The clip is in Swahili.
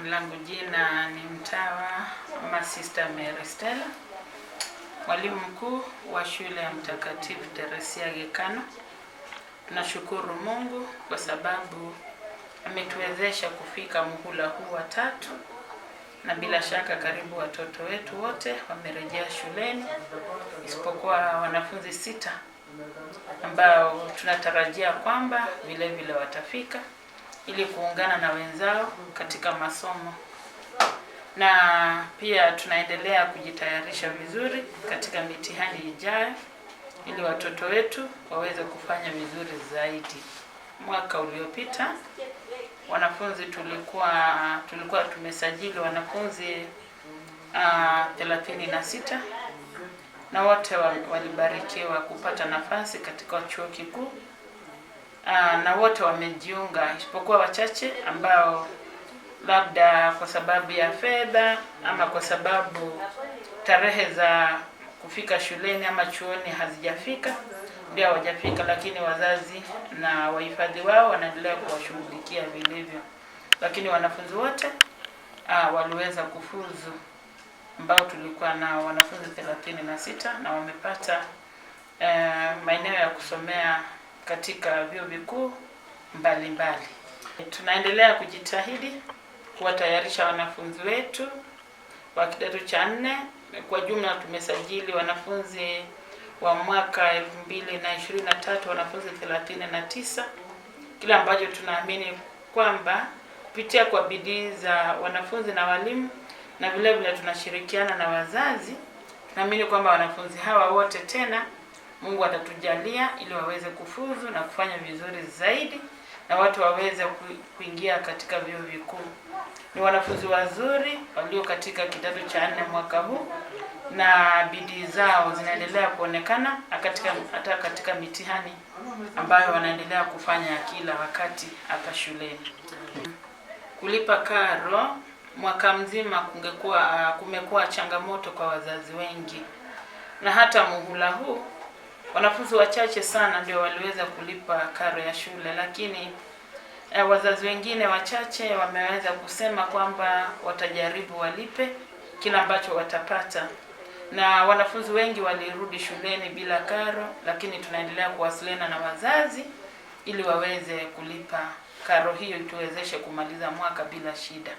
langu jina ni Mtawa ama Sister Mary Stella, mwalimu mkuu wa shule ya Mtakatifu Theresa'S Gekano. Tunashukuru Mungu kwa sababu ametuwezesha kufika muhula huu wa 3, na bila shaka karibu watoto wetu wote wamerejea shuleni isipokuwa wanafunzi 6 ambao tunatarajia kwamba vile vile watafika ili kuungana na wenzao katika masomo, na pia tunaendelea kujitayarisha vizuri katika mitihani ijayo ili watoto wetu waweze kufanya vizuri zaidi. Mwaka uliopita wanafunzi tulikuwa tumesajili wanafunzi 36 na wote walibarikiwa kupata nafasi katika chuo kikuu, na wote wamejiunga isipokuwa wachache ambao labda kwa sababu ya fedha ama kwa sababu tarehe za kufika shuleni ama chuoni hazijafika ndio hawajafika, lakini wazazi na wahifadhi wao wanaendelea kuwashughulikia vilivyo. Lakini wanafunzi wote waliweza kufuzu, ambao tulikuwa na wanafunzi 36 na wamepata maeneo ya kusomea katika vyuo vikuu mbalimbali. Tunaendelea kujitahidi kuwatayarisha wanafunzi wetu wa kidato cha 4. Kwa jumla tumesajili wanafunzi wa mwaka 2023 wanafunzi 39, kile ambacho tunaamini kwamba kupitia kwa bidii za wanafunzi na walimu na vile vile tunashirikiana na wazazi, tunaamini kwamba wanafunzi hawa wote tena Mungu atatujalia ili waweze kufuzu na kufanya vizuri zaidi na watu waweze kuingia katika vyuo vikuu. Ni wanafunzi wazuri walio katika kidato cha 4 mwaka huu, na bidii zao zinaendelea kuonekana hata katika mitihani ambayo wanaendelea kufanya kila wakati hapa shuleni. Kulipa karo mwaka mzima kumekuwa changamoto kwa wazazi wengi, na hata muhula huu wanafunzi wachache sana ndio waliweza kulipa karo ya shule, lakini wazazi wengine wachache wameweza kusema kwamba watajaribu walipe kila ambacho watapata, na wanafunzi wengi walirudi shuleni bila karo, lakini tunaendelea kuwasiliana na wazazi ili waweze kulipa karo hiyo tuwezeshe kumaliza mwaka bila shida.